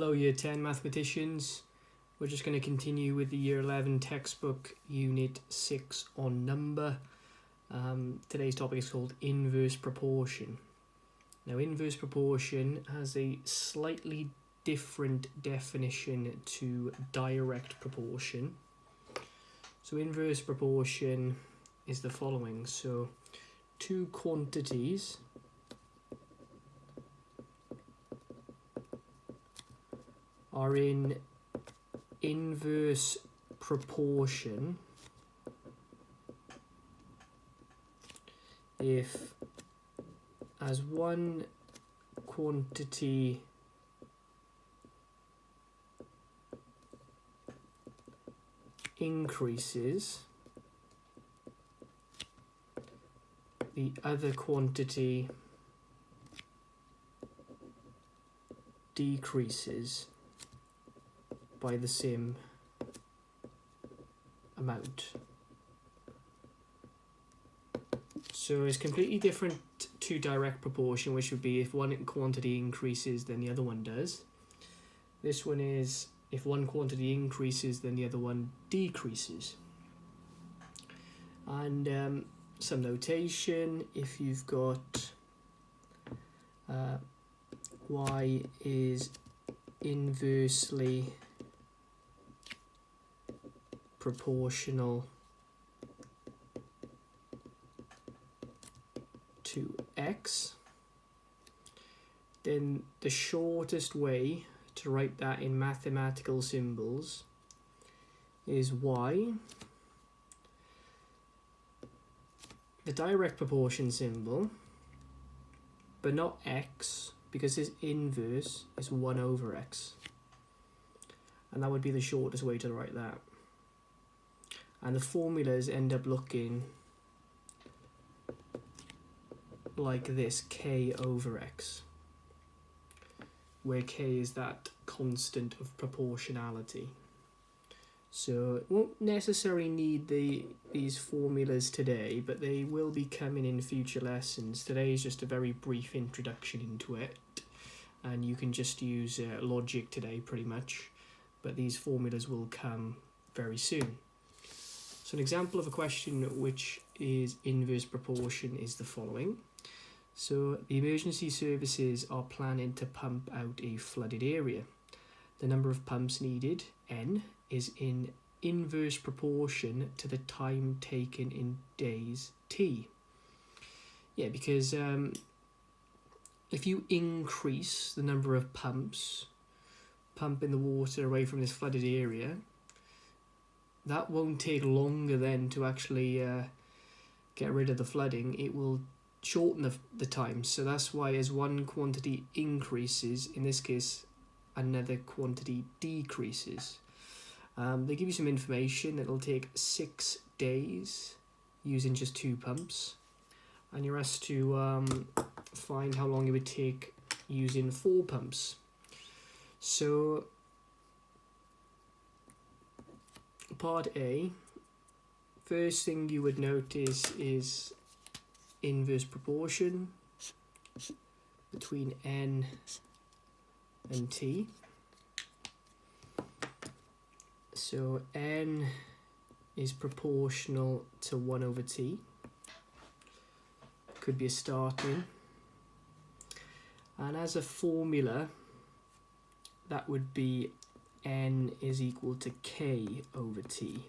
Hello Year 10 mathematicians. We're just going to continue with the Year 11 textbook Unit 6 on number. Today's topic is called inverse proportion. Now inverse proportion has a slightly different definition to direct proportion. So inverse proportion is the following. So two quantities are in inverse proportion if, as one quantity increases, the other quantity decreases by the same amount. So it's completely different to direct proportion, which would be if one quantity increases then the other one does. This one is if one quantity increases then the other one decreases. And some notation, if you've got y is inversely proportional to x, then the shortest way to write that in mathematical symbols is y, the direct proportion symbol, but not x, because this inverse is 1 over x. And that would be the shortest way to write that. And the formulas end up looking like this, k over x, where k is that constant of proportionality. So it won't necessarily need these formulas today, but they will be coming in future lessons. Today is just a very brief introduction into it, and you can just use logic today pretty much, but these formulas will come very soon. So an example of a question which is inverse proportion is the following. So the emergency services are planning to pump out a flooded area. The number of pumps needed, n, is in inverse proportion to the time taken in days, t. Yeah, because if you increase the number of pumps pumping the water away from this flooded area, that won't take longer then to actually get rid of the flooding. It will shorten the time. So that's why as one quantity increases, in this case another quantity decreases. They give you some information. It'll take 6 days using just 2 pumps, and you're asked to find how long it would take using 4 pumps. So part A, first thing you would notice is inverse proportion between n and t. So n is proportional to 1 over t. Could be a starting. And as a formula, that would be n is equal to k over t,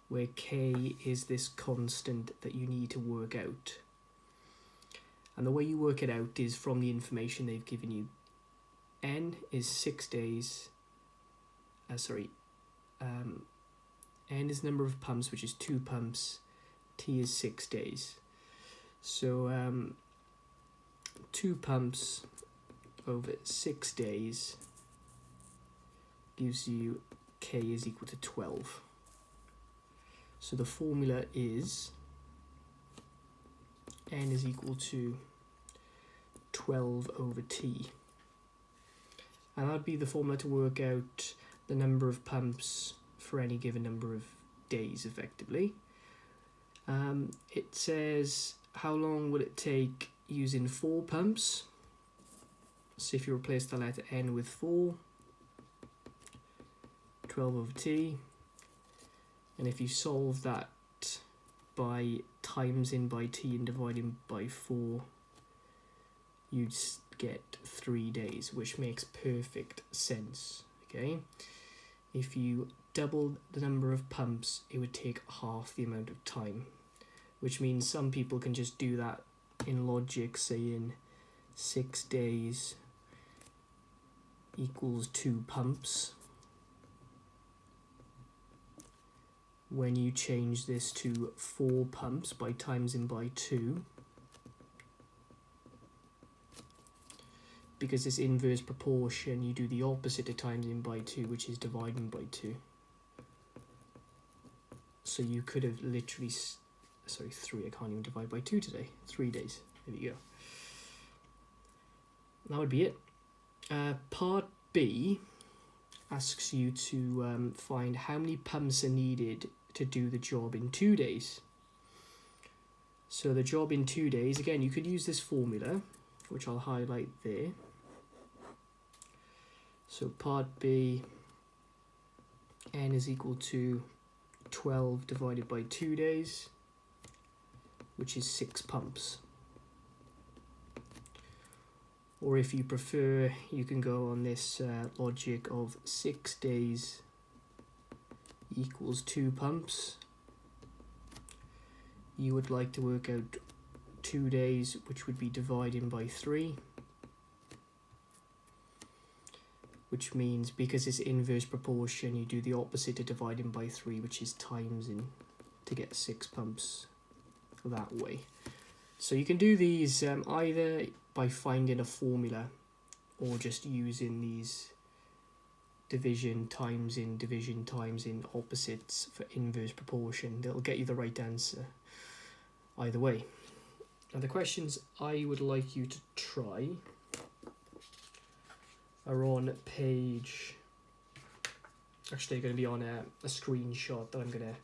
where k is this constant that you need to work out. And the way you work it out is from the information they've given you. N is 6 days, n is the number of pumps, which is 2 pumps, t is 6 days. So 2 pumps over 6 days gives you k is equal to 12. So the formula is n is equal to 12 over t. And that would be the formula to work out the number of pumps for any given number of days, effectively. It says how long will it take using 4 pumps. So if you replace the letter n with 4, 12 over t, and if you solve that by times in by t and dividing by 4, you'd get 3 days, which makes perfect sense. Okay, if you doubled the number of pumps, it would take half the amount of time, which means some people can just do that in logic, saying 6 days equals 2 pumps. When you change this to 4 pumps by times in by 2, because it's inverse proportion, you do the opposite of times in by 2, which is dividing by 2. So you could have literally, sorry, 3, I can't even divide by 2 today, 3 days, there you go. That would be it. Part B asks you to find how many pumps are needed to do the job in 2 days. So the job in 2 days, again, you could use this formula, which I'll highlight there. So part B, n is equal to 12 divided by 2 days, which is 6 pumps. Or if you prefer, you can go on this logic of 6 days equals 2 pumps. You would like to work out 2 days, which would be dividing by 3. Which means, because it's inverse proportion, you do the opposite of dividing by 3, which is times in, to get 6 pumps that way. So you can do these either by finding a formula or just using these division times in opposites for inverse proportion. That'll get you the right answer either way. Now the questions I would like you to try are on page, actually going to be on a screenshot that I'm going to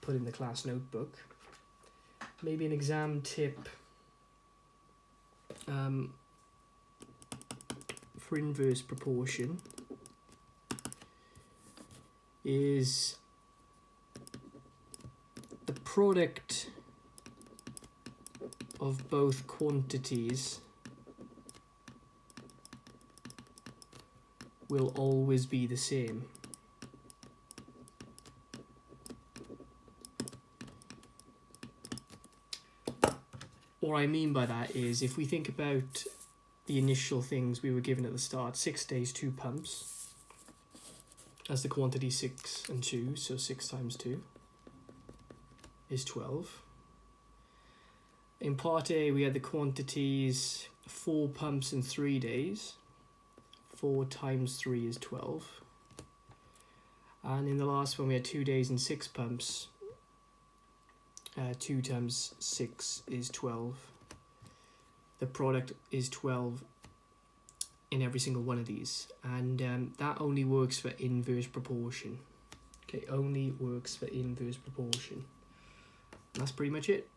put in the class notebook. Maybe an exam tip for inverse proportion is the product of both quantities will always be the same. What I mean by that is, if we think about the initial things we were given at the start, 6 days, 2 pumps, as the quantity 6 and 2, so 6 times 2 is 12. In part A, we had the quantities 4 pumps in 3 days. 4 times 3 is 12. And in the last one, we had 2 days and 6 pumps. 2 times 6 is 12. The product is 12 in every single one of these. And that only works for inverse proportion. Okay, only works for inverse proportion. And that's pretty much it.